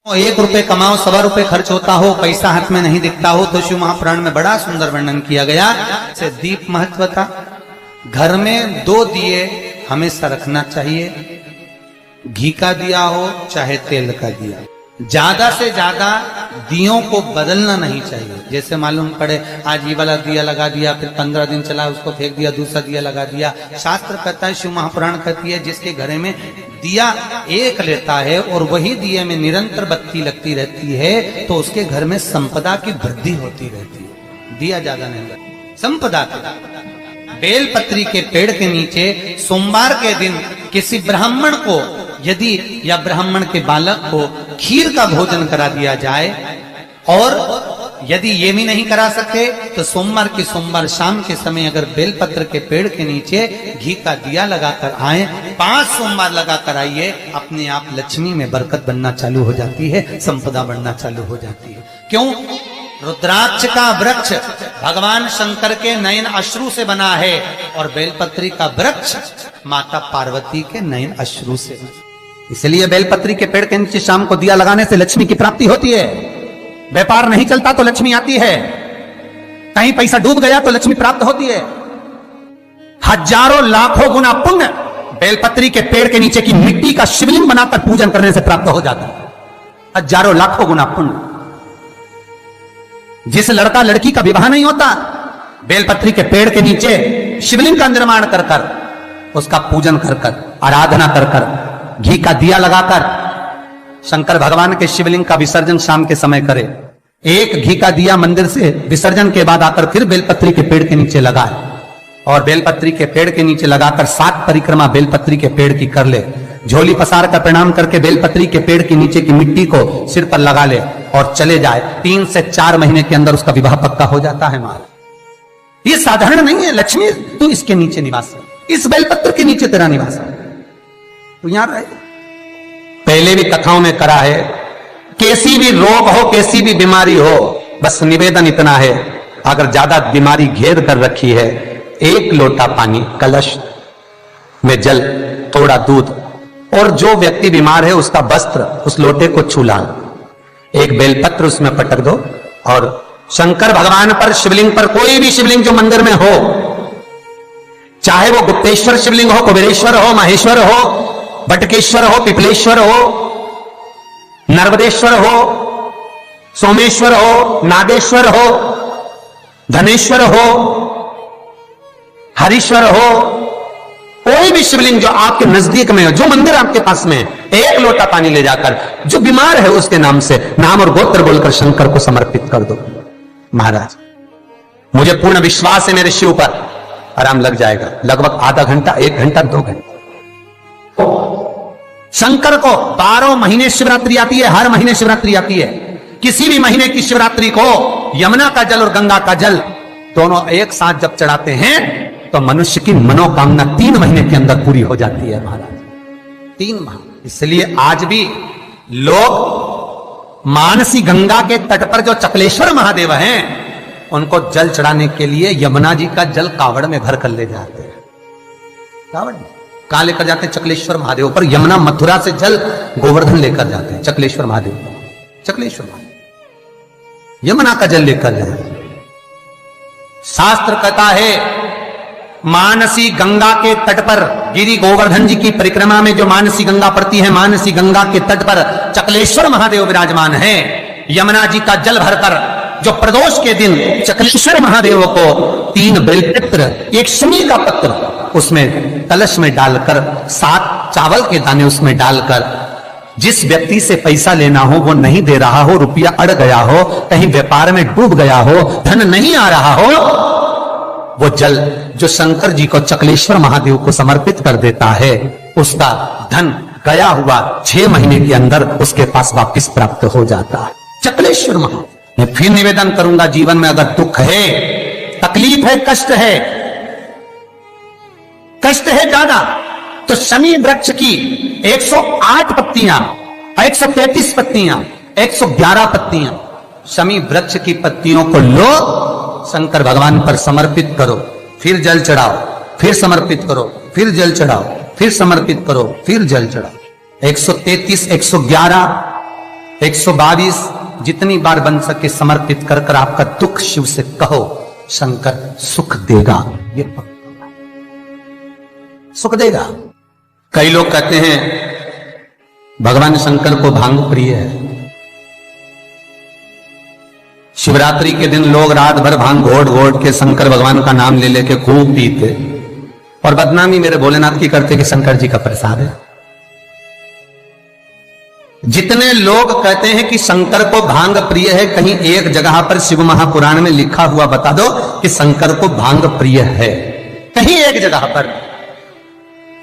1 रुपए कमाओ, 1.25 खर्च होता हो, पैसा हाथ में नहीं दिखता हो, तो शिव महापुराण में बड़ा सुंदर वर्णन किया गया। से दीप महत्वता, घर में 2 दिए हमेशा रखना चाहिए, घी का दिया हो चाहे तेल का दिया। ज्यादा से ज्यादा दियों को बदलना नहीं चाहिए। जैसे मालूम पड़े आज ये वाला दिया लगा दिया, फिर 15 दिन चला उसको फेंक दिया, दूसरा दिया लगा दिया। शास्त्र कहता है, शिव महापुराण कहती है, जिसके घर में दिया एक लेता है और वही दिए में निरंतर बत्ती लगती रहती है, तो उसके घर में संपदा की वृद्धि होती रहती है। दिया ज्यादा नहीं लगता, संपदा की। बेलपत्री के पेड़ के नीचे सोमवार के दिन किसी ब्राह्मण को यदि या ब्राह्मण के बालक को खीर का भोजन करा दिया जाए, और यदि ये भी नहीं करा सके तो सोमवार की सोमवार शाम के समय अगर बेलपत्र के पेड़ के नीचे घी का दिया लगाकर आए, 5 सोमवार लगाकर आइए, अपने आप लक्ष्मी में बरकत बनना चालू हो जाती है, संपदा बढ़ना चालू हो जाती है। क्यों? रुद्राक्ष का वृक्ष भगवान शंकर के नयन अश्रु से बना है, और बेलपत्री का वृक्ष माता पार्वती के नयन अश्रु से। इसलिए बेलपत्री के पेड़ के नीचे शाम को दिया लगाने से लक्ष्मी की प्राप्ति होती है। व्यापार नहीं चलता तो लक्ष्मी आती है, कहीं पैसा डूब गया तो लक्ष्मी प्राप्त होती है। हजारों लाखों गुना पुण्य बेलपत्री के पेड़ के नीचे की मिट्टी का शिवलिंग बनाकर पूजन करने से प्राप्त हो जाता है। हजारों लाखों गुना पुण्य। जिस लड़का लड़की का विवाह नहीं होता, बेलपत्री के पेड़ के नीचे शिवलिंग का निर्माण कर कर, उसका पूजन कर कर, आराधना कर कर, घी का दिया लगाकर शंकर भगवान के शिवलिंग का विसर्जन शाम के समय करे। एक घी का दिया मंदिर से विसर्जन के बाद आकर फिर बेलपत्री के पेड़ के नीचे लगाए, और बेलपत्री के पेड़ के नीचे लगाकर 7 परिक्रमा बेलपत्री के पेड़ की कर ले। झोली पसार कर प्रणाम करके बेलपत्री के पेड़ के नीचे की मिट्टी को सिर पर लगा ले और चले जाए। 3 से 4 महीने के अंदर उसका विवाह पक्का हो जाता है। महाराज ये साधारण नहीं है। लक्ष्मी तू इसके नीचे निवास है, इस बेलपत्र के नीचे तेरा निवास है, तू यहां रहे। पहले भी कथाओं में करा है, कैसी भी रोग हो, कैसी भी बीमारी हो, बस निवेदन इतना है, अगर ज्यादा बीमारी घेर कर रखी है, 1 लोटा पानी, कलश में जल, थोड़ा दूध, और जो व्यक्ति बीमार है उसका वस्त्र उस लोटे को छूला, 1 बेलपत्र उसमें पटक दो, और शंकर भगवान पर, शिवलिंग पर, कोई भी शिवलिंग जो मंदिर में हो, चाहे वो गुप्तेश्वर शिवलिंग हो, कुबेरेश्वर हो, महेश्वर हो, बटकेश्वर हो, पिपलेश्वर हो, नर्मदेश्वर हो, सोमेश्वर हो, नागेश्वर हो, धनेश्वर हो, हरीश्वर हो, कोई भी शिवलिंग जो आपके नजदीक में हो, जो मंदिर आपके पास में, 1 लोटा पानी ले जाकर जो बीमार है उसके नाम से नाम और गोत्र बोलकर शंकर को समर्पित कर दो। महाराज मुझे पूर्ण विश्वास है मेरे शिव पर आराम लग जाएगा। लगभग आधा घंटा, 1 घंटा, 2 घंटा। शंकर को 12 महीने शिवरात्रि आती है, हर महीने शिवरात्रि आती है। किसी भी महीने की शिवरात्रि को यमुना का जल और गंगा का जल दोनों एक साथ जब चढ़ाते हैं तो मनुष्य की मनोकामना 3 महीने के अंदर पूरी हो जाती है। महाराज 3 माह। इसलिए आज भी लोग मानसी गंगा के तट पर जो चकलेश्वर महादेव हैं, उनको जल चढ़ाने के लिए यमुना जी का जल कावड़ में भर कर ले जाते हैं। कावड़ कहां लेकर जाते हैं? चकलेश्वर महादेव पर। यमुना मथुरा से जल गोवर्धन लेकर जाते हैं चकलेश्वर महादेव, चकलेश्वर महादेव यमुना का जल लेकर जाए। शास्त्र कहता है, मानसी गंगा के तट पर, गिरि गोवर्धन जी की परिक्रमा में जो मानसी गंगा पड़ती है, मानसी गंगा के तट पर चकलेश्वर महादेव विराजमान है। यमुना जी का जल भरकर जो प्रदोष के दिन चकलेश्वर महादेव को 3 बेलपत्र, 1 शमी का पत्र उसमें कलश में डालकर, 7 चावल के दाने उसमें डालकर, जिस व्यक्ति से पैसा लेना हो वो नहीं दे रहा हो, रुपया अड़ गया हो, कहीं व्यापार में डूब गया हो, धन नहीं आ रहा हो, वो जल जो शंकर जी को, चकलेश्वर महादेव को समर्पित कर देता है, उसका धन गया हुआ 6 महीने के अंदर उसके पास वापस प्राप्त हो जाता है। चकलेश्वर महादेव। मैं फिर निवेदन करूंगा, जीवन में अगर दुख है, तकलीफ है, कष्ट है ज्यादा, तो शमी वृक्ष की 108 पत्तियां, 133 पत्तियां, 111 पत्तियां, शमी वृक्ष की पत्तियों को लो, शंकर भगवान पर समर्पित करो, फिर जल चढ़ाओ, फिर समर्पित करो, फिर जल चढ़ाओ, फिर समर्पित करो, फिर जल चढ़ाओ। 133, 111 122 जितनी बार बन सके समर्पित कर कर आपका दुख शिव से कहो, शंकर सुख देगा, ये पक्का सुख देगा। कई लोग कहते हैं भगवान शंकर को भांग प्रिय है। शिवरात्रि के दिन लोग रात भर भांग घोट घोट के शंकर भगवान का नाम ले लेके खूब पीते और बदनामी मेरे भोलेनाथ की करते कि शंकर जी का प्रसाद है। जितने लोग कहते हैं कि शंकर को भांग प्रिय है, कहीं एक जगह पर शिव महापुराण में लिखा हुआ बता दो कि शंकर को भांग प्रिय है, कहीं एक जगह पर।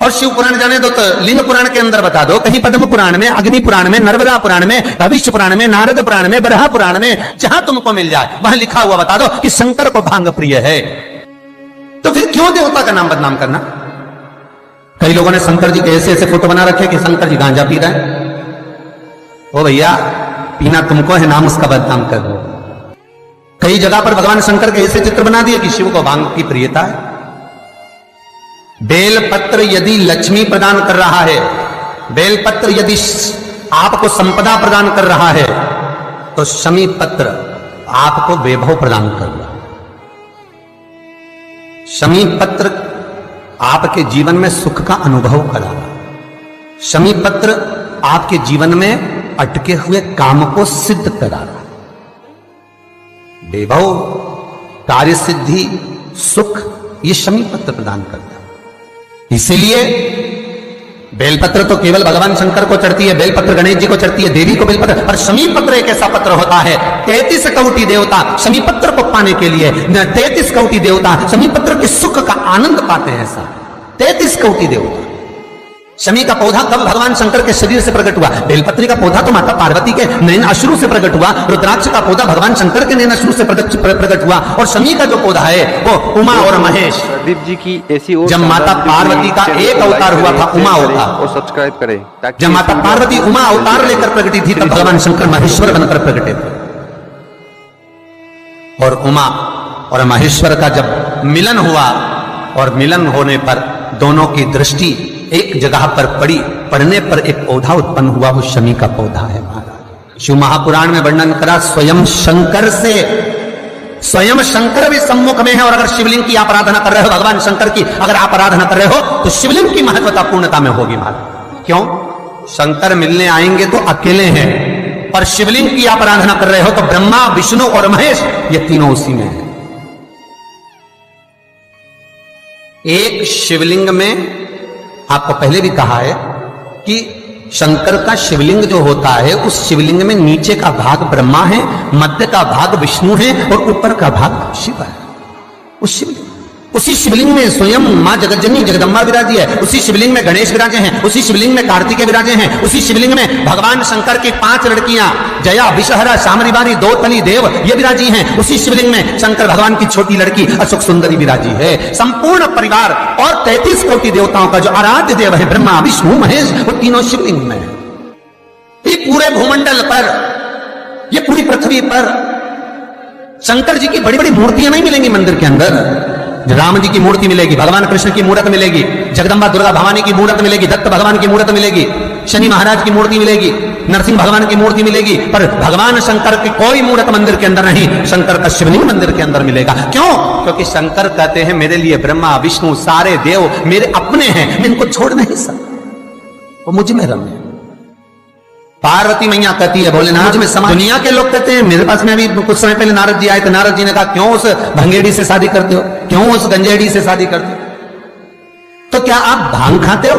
और शिव पुराण जाने दो तो लिंग पुराण के अंदर बता दो, कहीं पद्म पुराण में, अग्नि पुराण में, नर्मदा पुराण में, भविष्य पुराण में, नारद पुराण में, बराह पुराण में, जहां तुमको मिल जाए वहां लिखा हुआ बता दो कि शंकर को भांग प्रिय है। तो फिर क्यों देवता का नाम बदनाम करना? कई लोगों ने शंकर जी के ऐसे ऐसे फोटो बना रखे कि शंकर जी गांजा पी रहे हैं। ओ भैया, पीना तुमको है, नाम उसका बदनाम कर दो। कई जगह पर भगवान शंकर के ऐसे चित्र बना दिए कि शिव को भांग की प्रियता है। बेलपत्र यदि लक्ष्मी प्रदान कर रहा है, बेलपत्र यदि आपको संपदा प्रदान कर रहा है, तो शमी पत्र आपको वैभव प्रदान कर रहा है। शमी पत्र आपके जीवन में सुख का अनुभव करा रहा है। शमी पत्र आपके जीवन में अटके हुए काम को सिद्ध करा रहा है। वैभव, कार्य सिद्धि, सुख, ये शमी पत्र प्रदान करता है। इसीलिए बेलपत्र तो केवल भगवान शंकर को चढ़ती है, बेलपत्र गणेश जी को चढ़ती है, देवी को बेलपत्र, और शमी पत्र एक ऐसा पत्र होता है, 33 कोटि देवता शमी पत्र को पाने के लिए, 33 कोटि देवता शमी पत्र के सुख का आनंद पाते हैं। ऐसा 33 कोटि देवता। शमी का पौधा कब भगवान शंकर के शरीर से प्रकट हुआ? बेलपत्री का पौधा तो माता पार्वती के नैन अश्रु से प्रकट हुआ। रुद्राक्ष का पौधा भगवान शंकर के नैन अश्रु से प्रकट हुआ। और शमी का जो पौधा है वो उमा और महेश, प्रदीप जी की ऐसी और जब माता पार्वती का एक अवतार हुआ था उमा अवतार, और सब्सक्राइब करें। जब माता पार्वती उमा अवतार लेकर प्रकटी थी तब भगवान शंकर महेश्वर बनकर प्रकटे थे। और उमा और महेश्वर का जब मिलन हुआ और मिलन होने पर दोनों की दृष्टि एक जगह पर पड़ी, पड़ने पर एक पौधा उत्पन्न हुआ, वो शमी का पौधा है महाराज। शिव महापुराण में वर्णन करा स्वयं शंकर से, स्वयं शंकर भी सम्मुख में है। और अगर शिवलिंग की आप आराधना कर रहे हो, भगवान शंकर की अगर आप आराधना कर रहे हो, तो शिवलिंग की महत्वता पूर्णता में होगी महाराज। क्यों? शंकर मिलने आएंगे तो अकेले हैं, पर शिवलिंग की आप आराधना कर रहे हो तो ब्रह्मा, विष्णु और महेश, ये तीनों उसी में है। एक शिवलिंग में आपको पहले भी कहा है कि शंकर का शिवलिंग जो होता है, उस शिवलिंग में नीचे का भाग ब्रह्मा है, मध्य का भाग विष्णु है और ऊपर का भाग शिव है। उसी शिवलिंग में स्वयं मां जगज्जननी जगदम्बा विराजी है, उसी शिवलिंग में गणेश विराजे हैं, उसी शिवलिंग में कार्तिकेय विराजे हैं, उसी शिवलिंग में भगवान शंकर की 5 लड़कियां जया, विषहरा, शामरिवारी, दो तली देव ये विराजी हैं। उसी शिवलिंग में शंकर भगवान की छोटी लड़की अशोक सुंदरी विराजी है। संपूर्ण परिवार और 33 कोटि देवताओं का जो आराध्य देव है ब्रह्मा, विष्णु, महेश, वो तीनों शिवलिंग में है। ये पूरे भूमंडल पर, ये पूरी पृथ्वी पर शंकर जी की बड़ी बड़ी मूर्तियां नहीं मिलेंगी मंदिर के अंदर। राम जी की मूर्ति मिलेगी, भगवान कृष्ण की मूर्त मिलेगी, जगदम्बा दुर्गा भवानी की मूर्त मिलेगी, दत्त भगवान की मूर्त मिलेगी, शनि महाराज की मूर्ति मिलेगी, नरसिंह भगवान की मूर्ति मिलेगी, पर भगवान शंकर की कोई मूर्त मंदिर के अंदर नहीं। शंकर का शिवलिंग मंदिर के अंदर मिलेगा। क्यों? क्योंकि शंकर कहते हैं मेरे लिए ब्रह्मा, विष्णु, सारे देव मेरे अपने हैं, मैं इनको छोड़ नहीं सकता, वो मुझ में रमे। पार्वती मैया कहती है भोलेनाथ में समा। दुनिया के लोग कहते हैं, मेरे पास में अभी कुछ समय पहले नारद जी आए थे, नारद जी ने कहा क्यों उस भंगेड़ी से शादी करते हो, क्यों उस गंजेड़ी से शादी करते हो, तो क्या आप भांग खाते हो,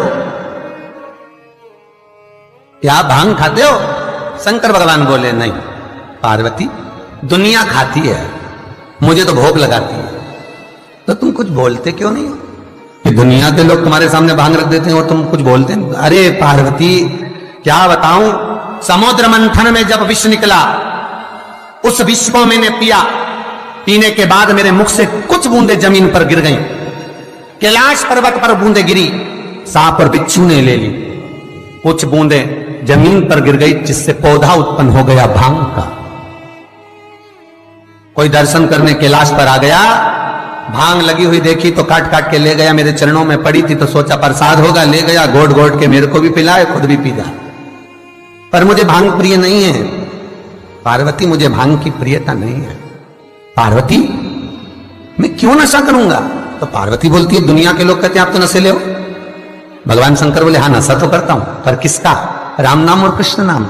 क्या आप भांग खाते हो? शंकर भगवान बोले नहीं पार्वती, दुनिया खाती है, मुझे तो भोग लगाती है, तो तुम कुछ बोलते क्यों नहीं हो? कि दुनिया के लोग तुम्हारे सामने भांग रख देते हैं और तुम कुछ बोलते नहीं। अरे पार्वती क्या बताऊं, समुद्र मंथन में जब विष निकला, उस विष को मैंने पिया, पीने के बाद मेरे मुख से कुछ बूंदे जमीन पर गिर गईं। कैलाश पर्वत पर बूंदे गिरी, सांप और बिच्छू ने ले ली, कुछ बूंदे जमीन पर गिर गई, जिससे पौधा उत्पन्न हो गया भांग का। कोई दर्शन करने कैलाश पर आ गया, भांग लगी हुई देखी तो काट काट के ले गया, मेरे चरणों में पड़ी थी तो सोचा प्रसाद होगा, ले गया, घोट घोट के मेरे को भी पिलाए, खुद भी पी जा। पर मुझे भांग प्रिय नहीं है। पार्वती, मुझे भांग की प्रियता नहीं है। पार्वती, मैं क्यों नशा करूंगा? तो पार्वती बोलती है, दुनिया के लोग कहते हैं आप तो नशेले हो। भगवान शंकर बोले, हाँ नशा तो करता हूं, पर किसका? राम नाम और कृष्ण नाम।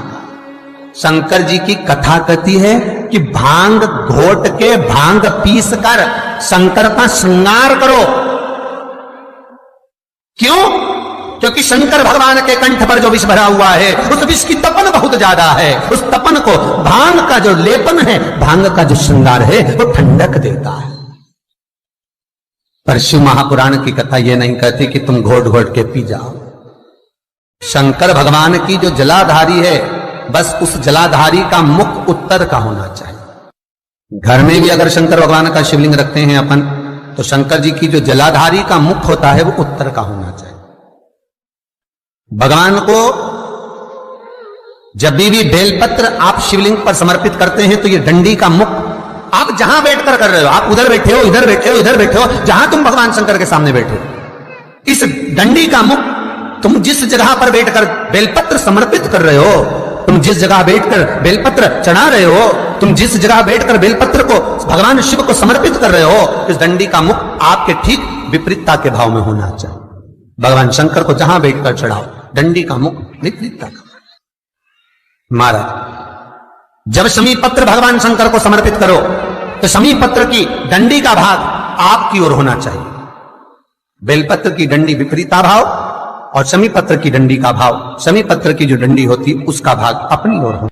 शंकर जी की कथा कहती है कि भांग घोट के, भांग पीस कर शंकर का श्रृंगार करो। क्यों? क्योंकि शंकर भगवान के कंठ पर जो विष भरा हुआ है, उस विष की तपन बहुत ज्यादा है। उस तपन को भांग का जो लेपन है, भांग का जो श्रृंगार है, वो ठंडक देता है। पर शिव महापुराण की कथा यह नहीं कहती कि तुम घोट घोट के पी जाओ। शंकर भगवान की जो जलाधारी है, बस उस जलाधारी का मुख उत्तर का होना चाहिए। घर में भी अगर शंकर भगवान का शिवलिंग रखते हैं अपन, तो शंकर जी की जो जलाधारी का मुख होता है, वो उत्तर का होना चाहिए। भगवान को जब भी बेलपत्र आप शिवलिंग पर समर्पित करते हैं, तो ये डंडी का मुख आप जहां बैठकर कर रहे हो, आप उधर बैठे हो, इधर बैठे हो, इधर बैठे हो, जहां तुम भगवान शंकर के सामने बैठे हो, इस डंडी का मुख, तुम जिस जगह पर बैठकर बेलपत्र समर्पित कर रहे हो, तुम जिस जगह बैठकर बेलपत्र चढ़ा रहे हो, तुम जिस जगह बैठकर बेलपत्र को भगवान शिव को समर्पित कर रहे हो, इस डंडी का मुख आपके ठीक विपरीतता के भाव में होना चाहिए। भगवान शंकर को जहां बैठकर चढ़ाओ, डंडी का मुख विपरीतता का। महाराज, जब शमी पत्र भगवान शंकर को समर्पित करो, तो शमी पत्र की डंडी का भाग आपकी ओर होना चाहिए। बेलपत्र की डंडी विपरीता भाव और शमी पत्र की डंडी का भाव, शमी पत्र की जो डंडी होती है उसका भाग अपनी ओर हो।